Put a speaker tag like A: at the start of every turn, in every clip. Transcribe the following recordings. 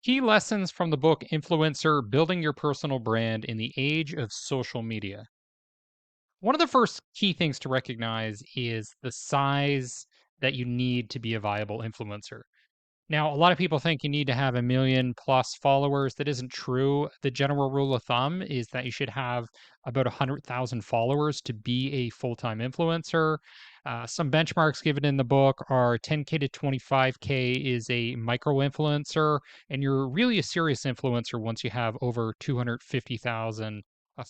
A: Key lessons from the book Influencer: Building Your Personal Brand in the Age of Social Media. One of the first key things to recognize is the size that you need to be a viable influencer. Now, a lot of people think you need to have a million plus followers. That isn't true. The general rule of thumb is that you should have about 100,000 followers to be a full time influencer. Some benchmarks given in the book are 10K to 25K is a micro influencer, and you're really a serious influencer once you have over 250,000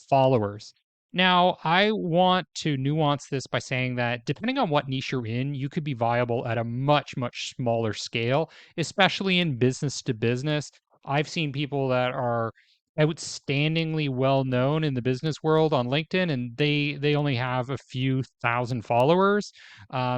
A: followers. Now, I want to nuance this by saying that depending on what niche you're in, you could be viable at a much, much smaller scale, especially in business to business. I've seen people that are outstandingly well known in the business world on LinkedIn, and they only have a few thousand followers.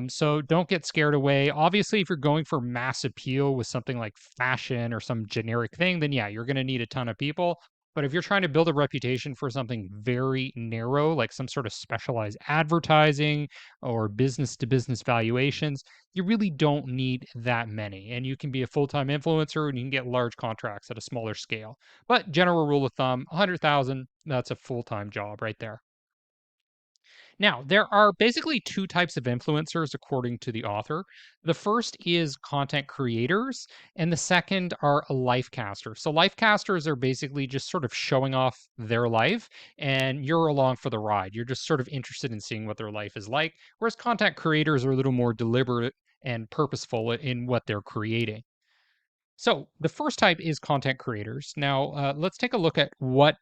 A: So don't get scared away. Obviously, if you're going for mass appeal with something like fashion or some generic thing, then yeah, you're going to need a ton of people. But if you're trying to build a reputation for something very narrow, like some sort of specialized advertising or business to business valuations, you really don't need that many. And you can be a full time influencer and you can get large contracts at a smaller scale. But general rule of thumb, 100,000, that's a full time job right there. Now, there are basically two types of influencers, according to the author. The first is content creators, and the second are life casters. So, life casters are basically just sort of showing off their life, and you're along for the ride. You're just sort of interested in seeing what their life is like, whereas content creators are a little more deliberate and purposeful in what they're creating. So, the first type is content creators. Now, let's take a look at what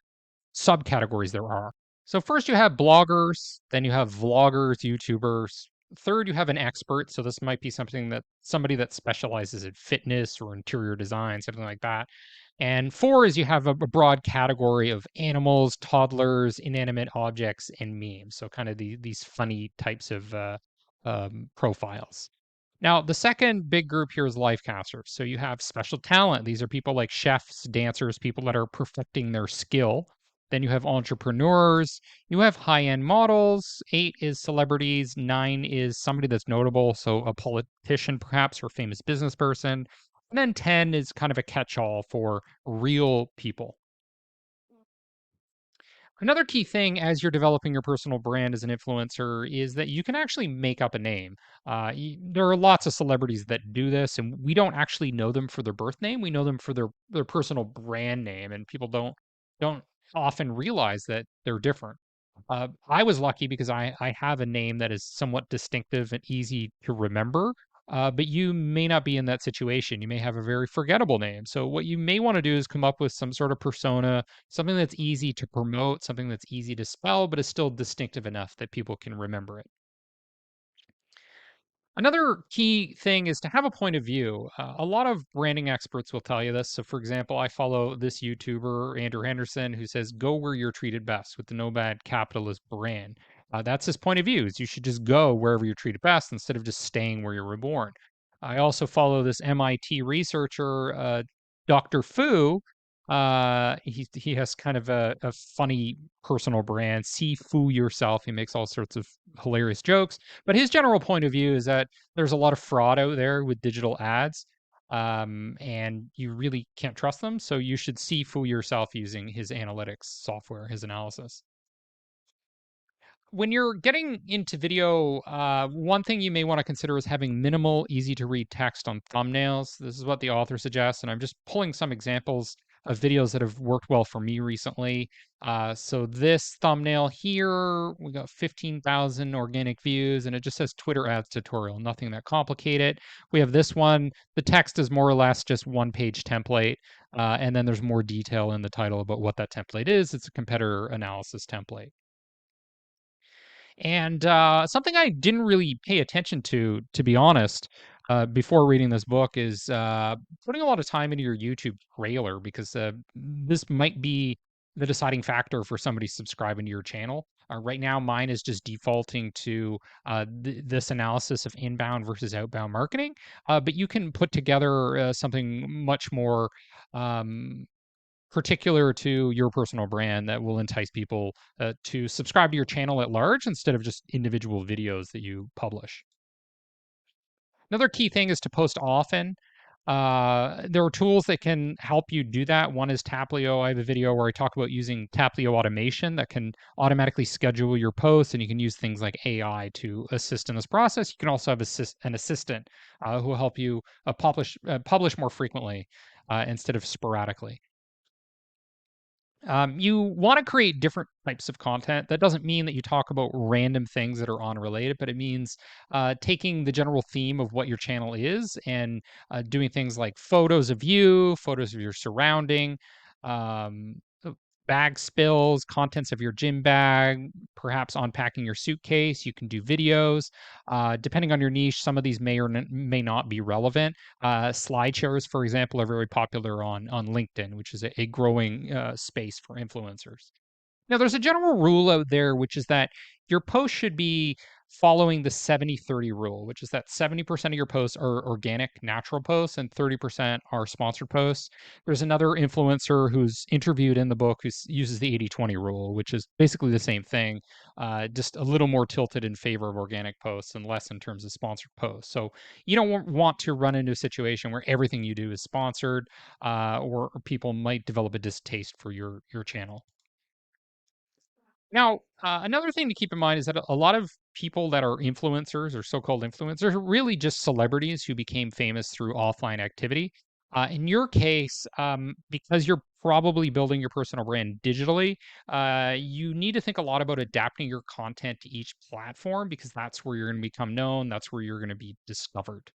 A: subcategories there are. So first you have bloggers, then you have vloggers, YouTubers. Third, you have an expert. So this might be somebody that specializes in fitness or interior design, something like that. And four is you have a broad category of animals, toddlers, inanimate objects, and memes. So kind of these funny types of profiles. Now, the second big group here is life casters. So you have special talent. These are people like chefs, dancers, people that are perfecting their skill. Then you have entrepreneurs. You have high end models. Eight is celebrities. Nine is somebody that's notable. So a politician, perhaps, or a famous business person. And then 10 is kind of a catch all for real people. Another key thing as you're developing your personal brand as an influencer is that you can actually make up a name. There are lots of celebrities that do this, and we don't actually know them for their birth name. We know them for their personal brand name, and people don't often realize that they're different. I was lucky because I have a name that is somewhat distinctive and easy to remember. But you may not be in that situation. You may have a very forgettable name. So what you may want to do is come up with some sort of persona, something that's easy to promote, something that's easy to spell, but is still distinctive enough that people can remember it. Another key thing is to have a point of view. A lot of branding experts will tell you this. So, for example, I follow this YouTuber, Andrew Henderson, who says, "Go where you're treated best" with the Nomad Capitalist brand. That's his point of view, is you should just go wherever you're treated best instead of just staying where you were born. I also follow this MIT researcher, Dr. Fu. He has kind of a funny personal brand. See Fu yourself. He makes all sorts of hilarious jokes. But his general point of view is that there's a lot of fraud out there with digital ads, and you really can't trust them. So you should see Fu yourself using his analytics software, his analysis. When you're getting into video, one thing you may want to consider is having minimal, easy to read text on thumbnails. This is what the author suggests, and I'm just pulling some examples of videos that have worked well for me recently. So this thumbnail here, we got 15,000 organic views, and it just says Twitter ads tutorial, nothing that complicated. We have this one. The text is more or less just one page template, and then there's more detail in the title about what that template is. It's a competitor analysis template. And something I didn't really pay attention to be honest, before reading this book, is putting a lot of time into your YouTube trailer because this might be the deciding factor for somebody subscribing to your channel. Right now, mine is just defaulting to this analysis of inbound versus outbound marketing. But you can put together something much more um, particular to your personal brand that will entice people to subscribe to your channel at large instead of just individual videos that you publish. Another key thing is to post often. There are tools that can help you do that. One is Taplio. I have a video where I talk about using Taplio automation that can automatically schedule your posts, and you can use things like AI to assist in this process. You can also have an assistant who will help you publish more frequently instead of sporadically. You want to create different types of content. That doesn't mean that you talk about random things that are unrelated, but it means taking the general theme of what your channel is and doing things like photos of you, photos of your surrounding, um, uh, bag spills, contents of your gym bag, perhaps unpacking your suitcase. You can do videos. Depending on your niche, some of these may or may not be relevant. Slideshares, for example, are very popular on LinkedIn, which is a growing space for influencers. Now, there's a general rule out there, which is that your post should be following the 70-30 rule, which is that 70% of your posts are organic, natural posts, and 30% are sponsored posts. There's another influencer who's interviewed in the book who uses the 80-20 rule, which is basically the same thing, just a little more tilted in favor of organic posts and less in terms of sponsored posts. So you don't want to run into a situation where everything you do is sponsored, or people might develop a distaste for your channel. Now, another thing to keep in mind is that a lot of people that are influencers or so-called influencers are really just celebrities who became famous through offline activity. In your case, because you're probably building your personal brand digitally, you need to think a lot about adapting your content to each platform because that's where you're going to become known. That's where you're going to be discovered.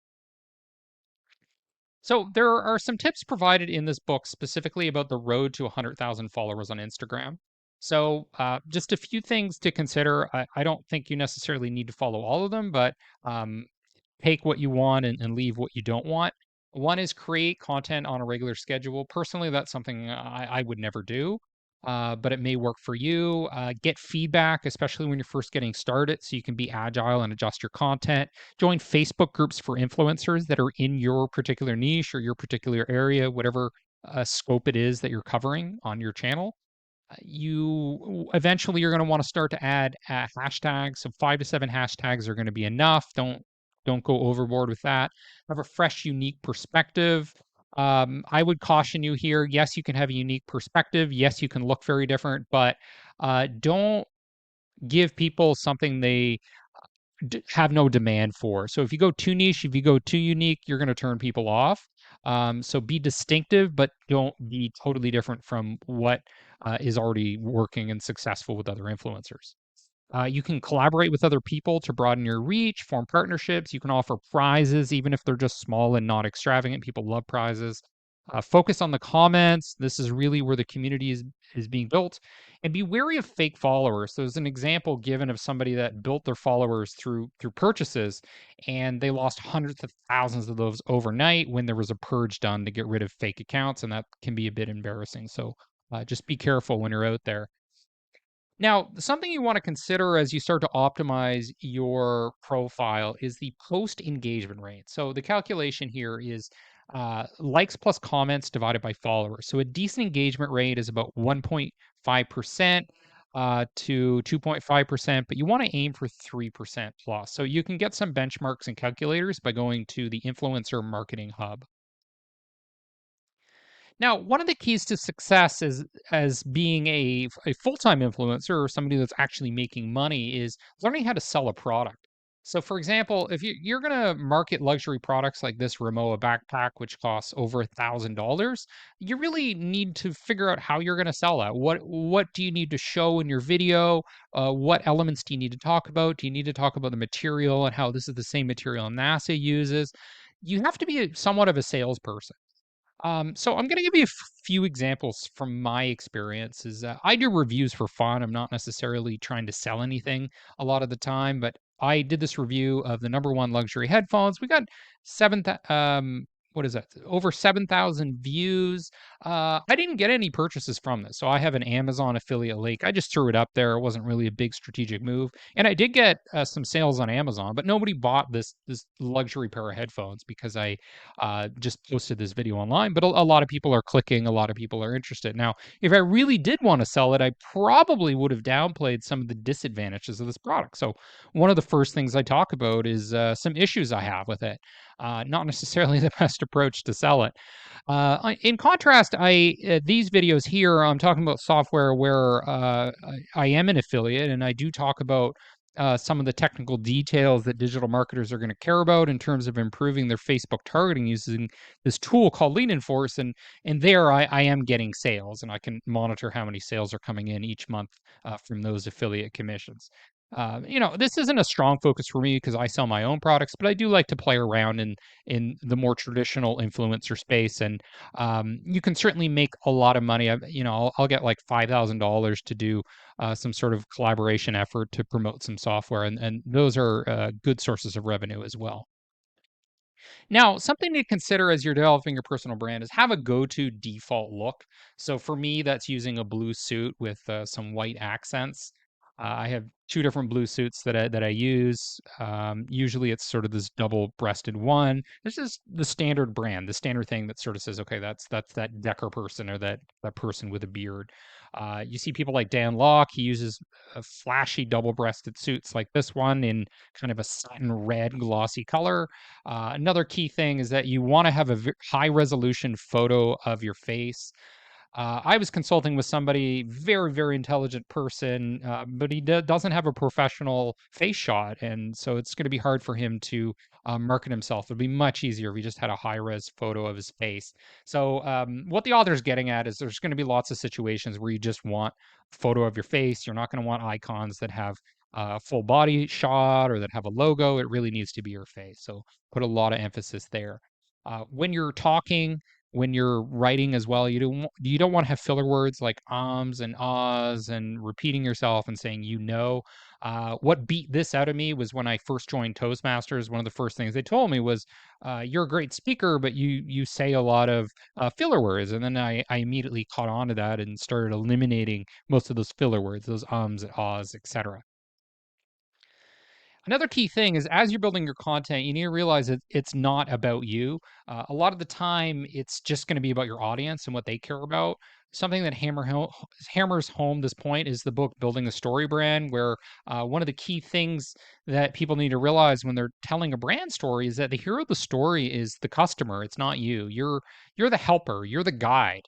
A: So there are some tips provided in this book specifically about the road to 100,000 followers on Instagram. So just a few things to consider. I don't think you necessarily need to follow all of them, but um, take what you want and leave what you don't want. One is create content on a regular schedule. Personally, that's something I would never do, but it may work for you. Get feedback, especially when you're first getting started, so you can be agile and adjust your content. Join Facebook groups for influencers that are in your particular niche or your particular area, whatever scope it is that you're covering on your channel. You eventually you're going to want to start to add hashtags. So 5 to 7 hashtags are going to be enough. Don't go overboard with that. Have a fresh, unique perspective. I would caution you here. Yes, you can have a unique perspective. Yes, you can look very different, but don't give people something they have no demand for. So if you go too niche, if you go too unique, you're going to turn people off. So be distinctive, but don't be totally different from what is already working and successful with other influencers. You can collaborate with other people to broaden your reach, form partnerships. You can offer prizes, even if they're just small and not extravagant. People love prizes. Focus on the comments. This is really where the community is being built. And be wary of fake followers. So there's an example given of somebody that built their followers through purchases, and they lost hundreds of thousands of those overnight when there was a purge done to get rid of fake accounts, and that can be a bit embarrassing. So just be careful when you're out there. Now, something you want to consider as you start to optimize your profile is the post engagement rate. So the calculation here is likes plus comments divided by followers. So a decent engagement rate is about 1.5% to 2.5%, but you want to aim for 3% plus. So you can get some benchmarks and calculators by going to the Influencer Marketing Hub. Now, one of the keys to success is as being a full-time influencer or somebody that's actually making money is learning how to sell a product. So for example, if you're going to market luxury products like this Rimowa backpack, which costs over $1,000, you really need to figure out how you're going to sell that. What do you need to show in your video? What elements do you need to talk about? Do you need to talk about the material and how this is the same material NASA uses? You have to be somewhat of a salesperson. So I'm going to give you a few examples from my experiences. I do reviews for fun. I'm not necessarily trying to sell anything a lot of the time, but I did this review of the number one luxury headphones. We got what is that? Over 7,000 views. I didn't get any purchases from this. So I have an Amazon affiliate link. I just threw it up there. It wasn't really a big strategic move, and I did get some sales on Amazon, but nobody bought this luxury pair of headphones because I just posted this video online. But a lot of people are clicking. A lot of people are interested. Now, if I really did want to sell it, I probably would have downplayed some of the disadvantages of this product. So one of the first things I talk about is some issues I have with it. Not necessarily the best approach to sell it. In contrast, I these videos here, I'm talking about software where I am an affiliate, and I do talk about some of the technical details that digital marketers are going to care about in terms of improving their Facebook targeting using this tool called Lead Enforce. And there, I am getting sales, and I can monitor how many sales are coming in each month from those affiliate commissions. This isn't a strong focus for me because I sell my own products, but I do like to play around in the more traditional influencer space. And you can certainly make a lot of money. I'll get like $5,000 to do some sort of collaboration effort to promote some software, and those are good sources of revenue as well. Now, something to consider as you're developing your personal brand is have a go-to default look. So for me, that's using a blue suit with some white accents. I have two different blue suits that I use. Usually, it's sort of this double-breasted one. This is the standard brand, the standard thing that sort of says, okay, that's that Dekker person or that person with a beard. You see people like Dan Locke. He uses flashy double-breasted suits like this one in kind of a satin red glossy color. Another key thing is that you want to have a high resolution photo of your face. I was consulting with somebody, very, very intelligent person, but he doesn't have a professional face shot. And so it's going to be hard for him to market himself. It'd be much easier if he just had a high res photo of his face. So, what the author's getting at is there's going to be lots of situations where you just want a photo of your face. You're not going to want icons that have a full body shot or that have a logo. It really needs to be your face. So, put a lot of emphasis there. When you're talking, when you're writing as well, you don't want to have filler words like ums and ahs and repeating yourself and saying what beat this out of me was when I first joined Toastmasters. One of the first things they told me was, "You're a great speaker, but you say a lot of filler words." And then I immediately caught on to that and started eliminating most of those filler words, those ums and ahs, etc. Another key thing is as you're building your content, you need to realize that it's not about you. A lot of the time, it's just going to be about your audience and what they care about. Something that hammers home this point is the book Building a Story Brand, where one of the key things that people need to realize when they're telling a brand story is that the hero of the story is the customer. It's not you. You're the helper. You're the guide.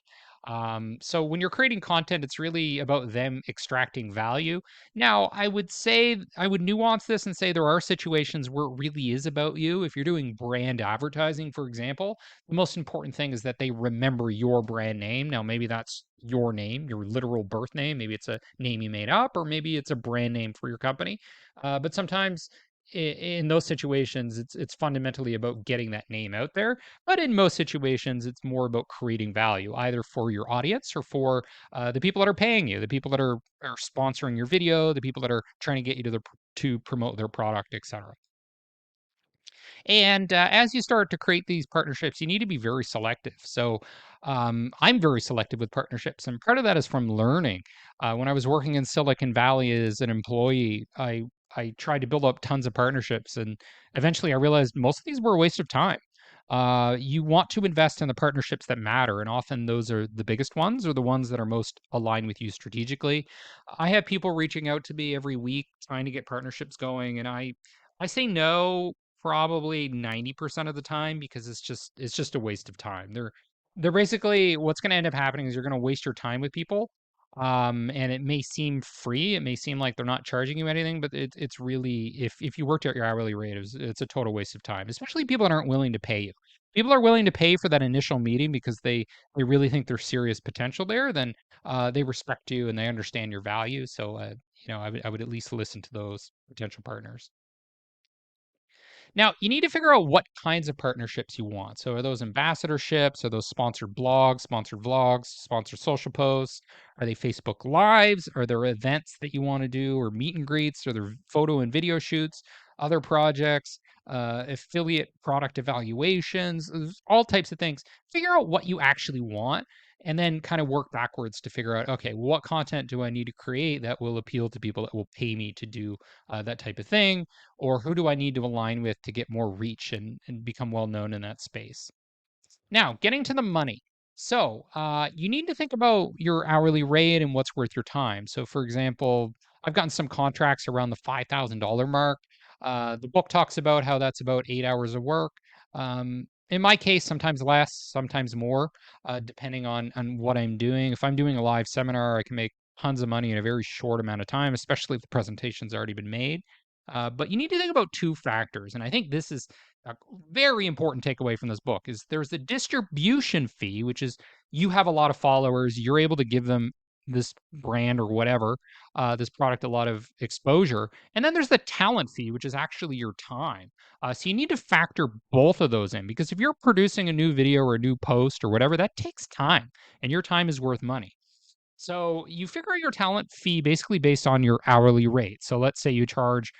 A: So when you're creating content, it's really about them extracting value. Now, I would nuance this and say there are situations where it really is about you. If you're doing brand advertising, for example, the most important thing is that they remember your brand name. Now, maybe that's your name, your literal birth name. Maybe it's a name you made up, or maybe it's a brand name for your company. But sometimes in those situations, it's fundamentally about getting that name out there. But in most situations, it's more about creating value, either for your audience or for the people that are paying you, the people that are sponsoring your video, the people that are trying to get you to promote their product, etc. And as you start to create these partnerships, you need to be very selective. So I'm very selective with partnerships, and part of that is from learning. When I was working in Silicon Valley as an employee, I tried to build up tons of partnerships, and eventually I realized most of these were a waste of time. You want to invest in the partnerships that matter, and often those are the biggest ones or the ones that are most aligned with you strategically. I have people reaching out to me every week trying to get partnerships going, and I say no probably 90% of the time because it's just a waste of time. They're basically what's going to end up happening is you're going to waste your time with people. And it may seem free, it may seem like they're not charging you anything, but it's really if you worked at your hourly rate, it's a total waste of time, especially people that aren't willing to pay you. People are willing to pay for that initial meeting because they really think there's serious potential there, then they respect you and they understand your value. So I would at least listen to those potential partners. Now, you need to figure out what kinds of partnerships you want. So, are those ambassadorships? Are those sponsored blogs, sponsored vlogs, sponsored social posts? Are they Facebook Lives? Are there events that you want to do, or meet and greets? Are there photo and video shoots? Other projects, affiliate product evaluations, all types of things. Figure out what you actually want. and then kind of work backwards to figure out, okay, what content do I need to create that will appeal to people that will pay me to do that type of thing? Or who do I need to align with to get more reach and become well known in that space? Now, getting to the money. So, you need to think about your hourly rate and what's worth your time. So, for example, I've gotten some contracts around the $5,000 mark. The book talks about how that's about 8 hours of work. In my case, sometimes less, sometimes more, depending on what I'm doing. If I'm doing a live seminar, I can make tons of money in a very short amount of time, especially if the presentation's already been made. But you need to think about two factors, and I think this is a very important takeaway from this book is there's the distribution fee, which is you have a lot of followers, you're able to give them this brand or whatever, this product a lot of exposure. And then there's the talent fee, which is actually your time. So you need to factor both of those in because if you're producing a new video or a new post or whatever, that takes time and your time is worth money. So you figure out your talent fee basically based on your hourly rate. So let's say you charge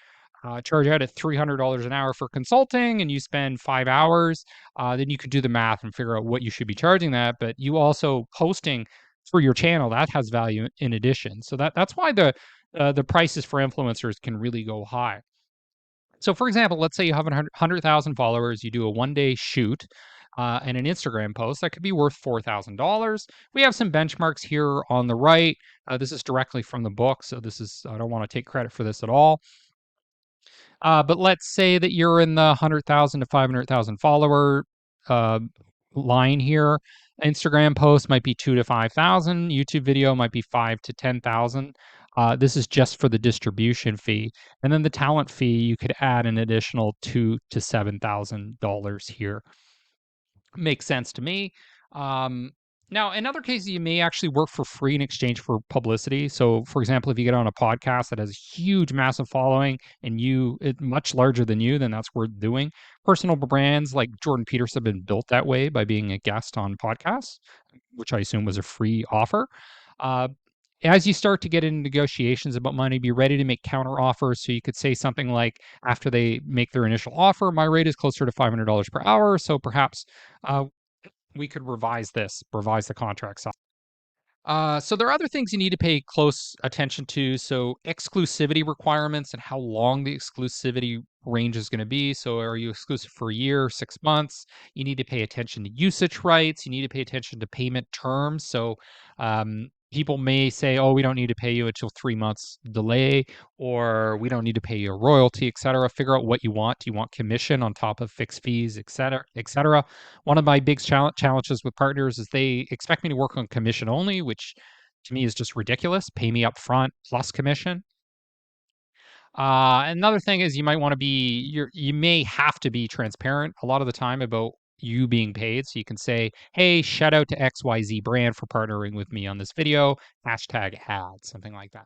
A: out at $300 an hour for consulting and you spend 5 hours, then you could do the math and figure out what you should be charging that. But you also posting for your channel that has value in addition. So that's why the prices for influencers can really go high. So, for example, let's say you have 100,000 followers, you do a 1 day shoot. And an Instagram post that could be worth $4,000. We have some benchmarks here on the right. This is directly from the book, so I don't want to take credit for this at all. But let's say that you're in the 100,000 to 500,000 follower uh, line here. Instagram post might be 2 to 5,000. YouTube video might be 5 to 10,000. This is just for the distribution fee, and then the talent fee. You could add an additional $2,000 to $7,000 here. Makes sense to me. Um, Now, in other cases, you may actually work for free in exchange for publicity. So, for example, if you get on a podcast that has a huge, massive following and it's much larger than you, then that's worth doing. Personal brands like Jordan Peterson have been built that way by being a guest on podcasts, which I assume was a free offer. Uh, as you start to get into negotiations about money, be ready to make counter offers. So you could say something like, after they make their initial offer, my rate is closer to $500 per hour. So perhaps uh, we could revise the contract size. So there are other things you need to pay close attention to. So exclusivity requirements and how long the exclusivity range is going to be. So are you exclusive for a year, 6 months? You need to pay attention to usage rights. You need to pay attention to payment terms. So people may say, "Oh, we don't need to pay you until 3 months delay," or "We don't need to pay you a royalty," etc. Figure out what you want. Do you want commission on top of fixed fees, etc., etc.? One of my big challenges with partners is they expect me to work on commission only, which to me is just ridiculous. Pay me up front plus commission. Another thing is you may have to be transparent a lot of the time about you being paid. So you can say, hey, shout out to XYZ brand for partnering with me on this video, hashtag ad, something like that.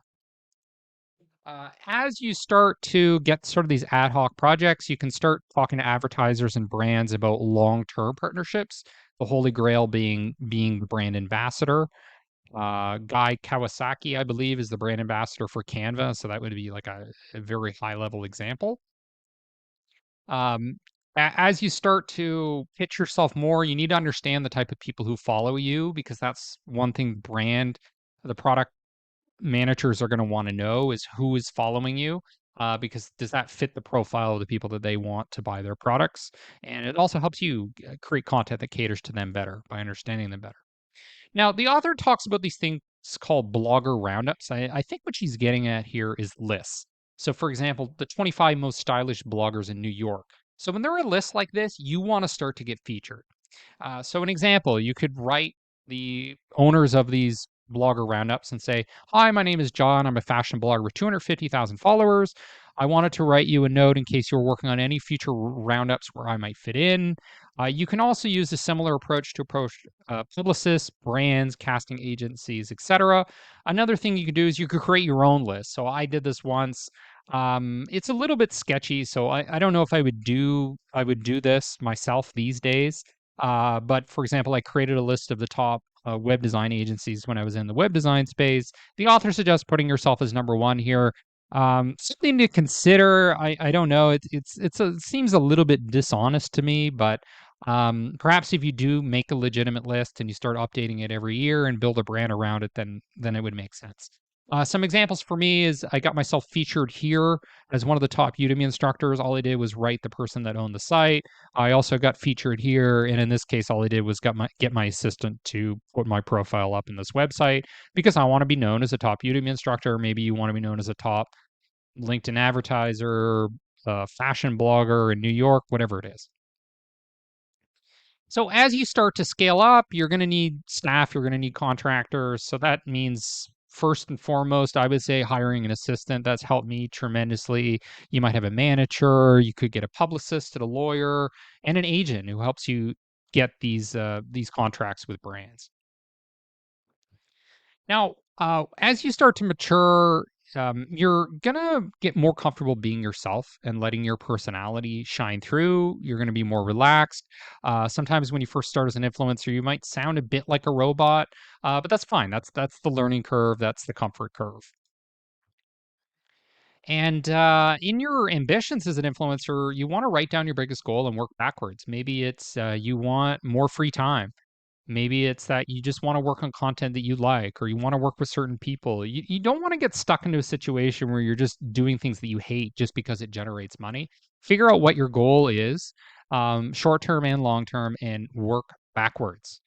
A: As you start to get sort of these ad hoc projects, you can start talking to advertisers and brands about long-term partnerships. The holy grail being the brand ambassador. Guy Kawasaki, I believe, is the brand ambassador for Canva, so that would be like a very high-level example. Um, as you start to pitch yourself more, you need to understand the type of people who follow you because that's one thing the product managers are going to want to know is who is following you. Because does that fit the profile of the people that they want to buy their products? And it also helps you create content that caters to them better by understanding them better. Now, the author talks about these things called blogger roundups. I think what she's getting at here is lists. So, for example, the 25 most stylish bloggers in New York. So, when there are lists like this, you want to start to get featured. So, an example, you could write the owners of these blogger roundups and say, "Hi, my name is John. I'm a fashion blogger with 250,000 followers. I wanted to write you a note in case you were working on any future roundups where I might fit in." You can also use a similar approach to approach publicists, brands, casting agencies, etc. Another thing you could do is you could create your own list. So I did this once. It's a little bit sketchy, so I don't know if I would do this myself these days. But for example, I created a list of the top web design agencies when I was in the web design space. The author suggests putting yourself as number one here. Something to consider. I don't know. It seems a little bit dishonest to me, but Perhaps if you do make a legitimate list and you start updating it every year and build a brand around it, then it would make sense. Some examples for me is I got myself featured here as one of the top Udemy instructors. All I did was write the person that owned the site. I also got featured here, and in this case, all I did was get my assistant to put my profile up in this website because I want to be known as a top Udemy instructor. Maybe you want to be known as a top LinkedIn advertiser, fashion blogger in New York, whatever it is. So as you start to scale up, you're going to need staff, you're going to need contractors. So that means first and foremost, I would say hiring an assistant. That's helped me tremendously. You might have a manager, you could get a publicist and a lawyer and an agent who helps you get these contracts with brands. Now, as you start to mature, you're gonna get more comfortable being yourself and letting your personality shine through. You're gonna be more relaxed. Sometimes when you first start as an influencer, you might sound a bit like a robot, but that's fine. That's the learning curve. That's the comfort curve. And in your ambitions as an influencer, you want to write down your biggest goal and work backwards. Maybe it's you want more free time. Maybe it's that you just want to work on content that you like, or you want to work with certain people. You don't want to get stuck into a situation where you're just doing things that you hate just because it generates money. Figure out what your goal is, short term and long term, and work backwards.